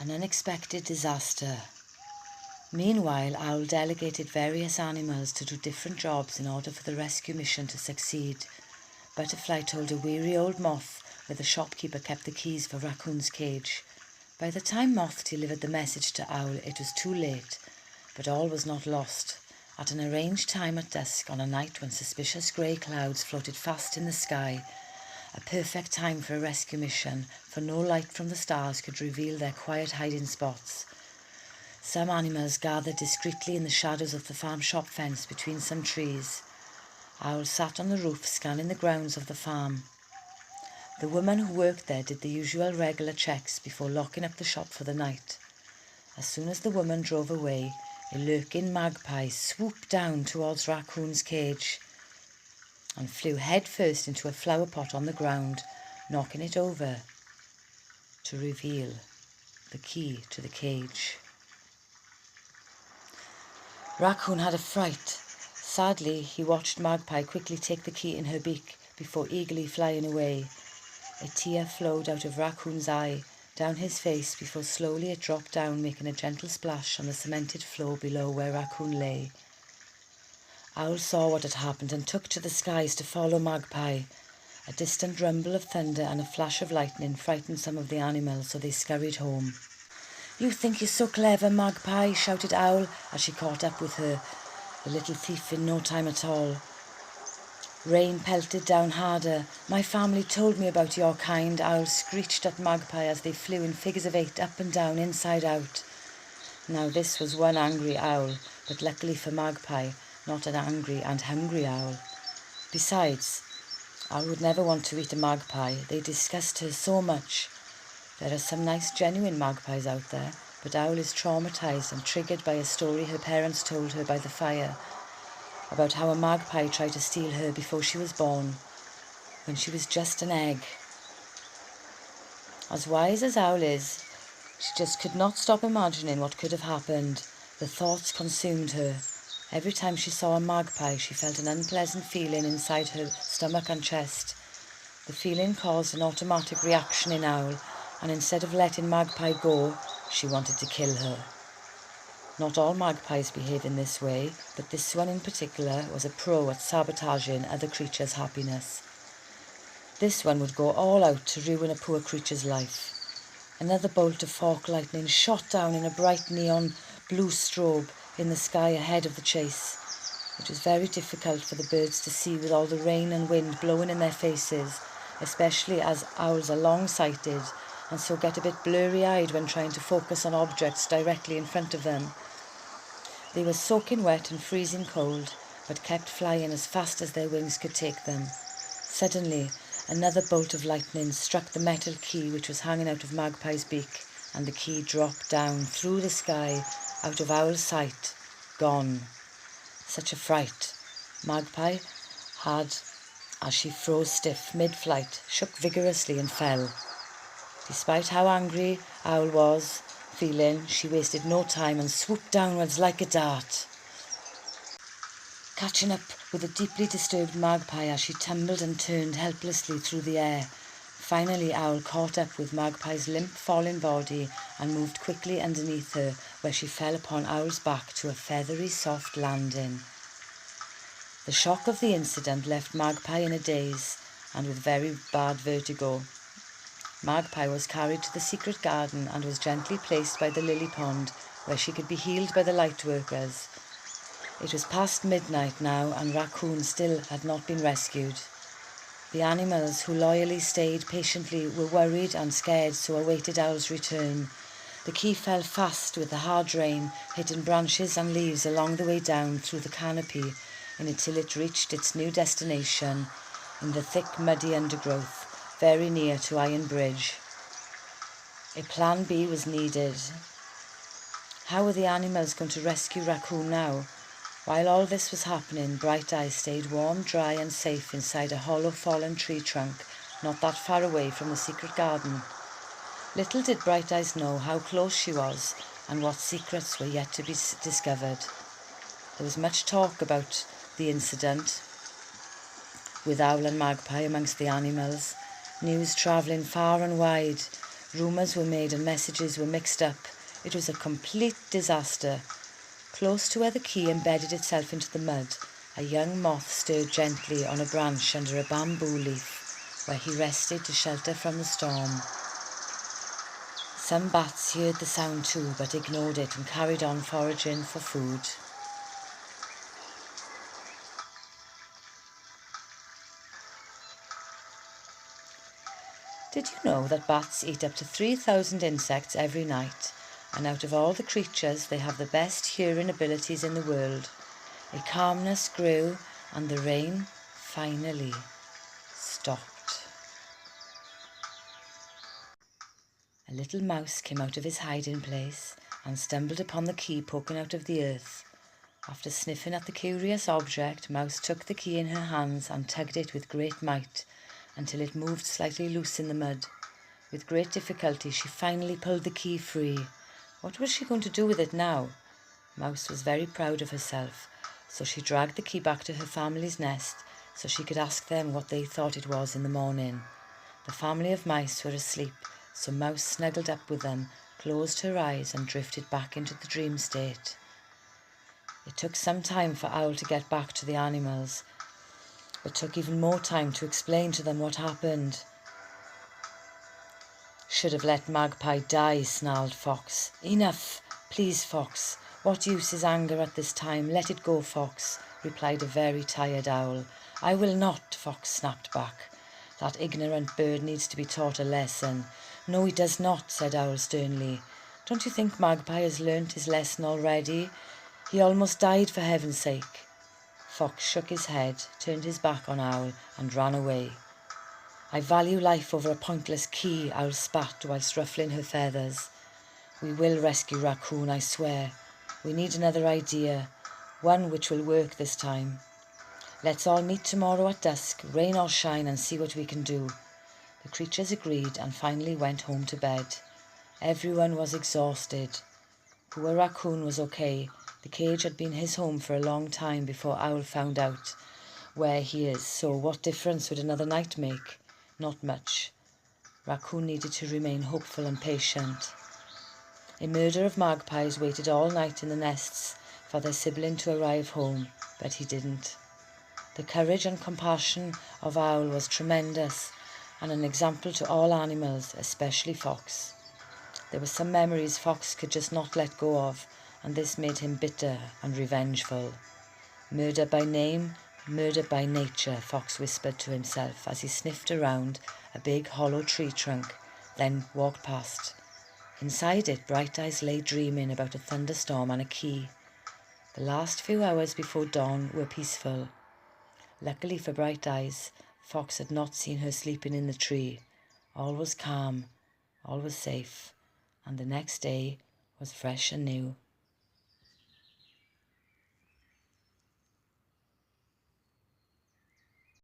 An unexpected disaster. Meanwhile, Owl delegated various animals to do different jobs in order for the rescue mission to succeed. Butterfly told a weary old moth where the shopkeeper kept the keys for Raccoon's cage. By the time Moth delivered the message to Owl, it was too late, but all was not lost. At an arranged time at dusk, on a night when suspicious grey clouds floated fast in the sky, a perfect time for a rescue mission, for no light from the stars could reveal their quiet hiding spots. Some animals gathered discreetly in the shadows of the farm shop fence between some trees. Owl sat on the roof scanning the grounds of the farm. The woman who worked there did the usual regular checks before locking up the shop for the night. As soon as the woman drove away, a lurking magpie swooped down towards Raccoon's cage and flew headfirst into a flower pot on the ground, knocking it over to reveal the key to the cage. Raccoon had a fright. Sadly, he watched Magpie quickly take the key in her beak before eagerly flying away. A tear flowed out of Raccoon's eye, down his face, before slowly it dropped down, making a gentle splash on the cemented floor below where Raccoon lay. Owl saw what had happened and took to the skies to follow Magpie. A distant rumble of thunder and a flash of lightning frightened some of the animals, so they scurried home. "You think you're so clever, Magpie," shouted Owl as she caught up with her, the little thief, in no time at all. Rain pelted down harder. "My family told me about your kind," Owl screeched at Magpie as they flew in figures of 8 up and down, inside out. Now this was one angry owl, but luckily for Magpie, not an angry and hungry owl. Besides, Owl would never want to eat a magpie. They disgust her so much. There are some nice genuine magpies out there, but Owl is traumatised and triggered by a story her parents told her by the fire, about how a magpie tried to steal her before she was born, when she was just an egg. As wise as Owl is, she just could not stop imagining what could have happened. The thoughts consumed her. Every time she saw a magpie, she felt an unpleasant feeling inside her stomach and chest. The feeling caused an automatic reaction in Owl, and instead of letting Magpie go, she wanted to kill her. Not all magpies behave in this way, but this one in particular was a pro at sabotaging other creatures' happiness. This one would go all out to ruin a poor creature's life. Another bolt of fork lightning shot down in a bright neon blue strobe in the sky ahead of the chase. It was very difficult for the birds to see with all the rain and wind blowing in their faces, especially as owls are long-sighted and so get a bit blurry-eyed when trying to focus on objects directly in front of them. They were soaking wet and freezing cold, but kept flying as fast as their wings could take them. Suddenly, another bolt of lightning struck the metal key which was hanging out of Magpie's beak, and the key dropped down through the sky, out of Owl's sight, gone. Such a fright. Magpie had, as she froze stiff mid-flight, shook vigorously and fell. Despite how angry Owl was feeling, she wasted no time and swooped downwards like a dart, catching up with the deeply disturbed magpie as she tumbled and turned helplessly through the air. Finally, Owl caught up with Magpie's limp, falling body and moved quickly underneath her, where she fell upon Owl's back to a feathery, soft landing. The shock of the incident left Magpie in a daze and with very bad vertigo. Magpie was carried to the secret garden and was gently placed by the lily pond, where she could be healed by the light workers. It was past midnight now, and Raccoon still had not been rescued. The animals, who loyally stayed patiently, were worried and scared, so awaited Owl's return. The key fell fast with the hard rain, hitting branches and leaves along the way down through the canopy until it reached its new destination in the thick, muddy undergrowth, very near to Iron Bridge. A plan B was needed. How were the animals going to rescue Raccoon now? While all this was happening, Bright Eye stayed warm, dry and safe inside a hollow fallen tree trunk not that far away from the secret garden. Little did Bright Eyes know how close she was and what secrets were yet to be discovered. There was much talk about the incident with Owl and Magpie amongst the animals, news travelling far and wide, Rumours were made and messages were mixed up. It was a complete disaster. Close to where the key embedded itself into the mud, a young moth stirred gently on a branch under a bamboo leaf, where he rested to shelter from the storm. Some bats heard the sound too, but ignored it and carried on foraging for food. Did you know that bats eat up to 3,000 insects every night? And out of all the creatures, they have the best hearing abilities in the world. A calmness grew, and the rain finally stopped. A little mouse came out of his hiding place and stumbled upon the key poking out of the earth. After sniffing at the curious object, Mouse took the key in her hands and tugged it with great might until it moved slightly loose in the mud. With great difficulty, she finally pulled the key free. What was she going to do with it now? Mouse was very proud of herself, so she dragged the key back to her family's nest so she could ask them what they thought it was in the morning. The family of mice were asleep, so Mouse snuggled up with them, closed her eyes and drifted back into the dream state. It took some time for Owl to get back to the animals, but took even more time to explain to them what happened. "Should have let Magpie die," snarled Fox. "Enough, please, Fox. What use is anger at this time? Let it go, Fox," replied a very tired Owl. "I will not," Fox snapped back. "That ignorant bird needs to be taught a lesson." "No, he does not," said Owl sternly. "Don't you think Magpie has learnt his lesson already? He almost died, for heaven's sake." Fox shook his head, turned his back on Owl and ran away. "I value life over a pointless key," Owl spat whilst ruffling her feathers. "We will rescue Raccoon, I swear. We need another idea, one which will work this time. Let's all meet tomorrow at dusk, rain or shine, and see what we can do." The creatures agreed and finally went home to bed. Everyone was exhausted. Poor Raccoon was okay. The cage had been his home for a long time before Owl found out where he is, so what difference would another night make? Not much. Raccoon needed to remain hopeful and patient. A murder of magpies waited all night in the nests for their sibling to arrive home, but he didn't. The courage and compassion of Owl was tremendous and an example to all animals, especially Fox. There were some memories Fox could just not let go of, and this made him bitter and revengeful. "Murder by name, murder by nature," Fox whispered to himself as he sniffed around a big hollow tree trunk, then walked past. Inside it, Bright Eyes lay dreaming about a thunderstorm and a key. The last few hours before dawn were peaceful. Luckily for Bright Eyes, Fox had not seen her sleeping in the tree. All was calm, all was safe, and the next day was fresh and new.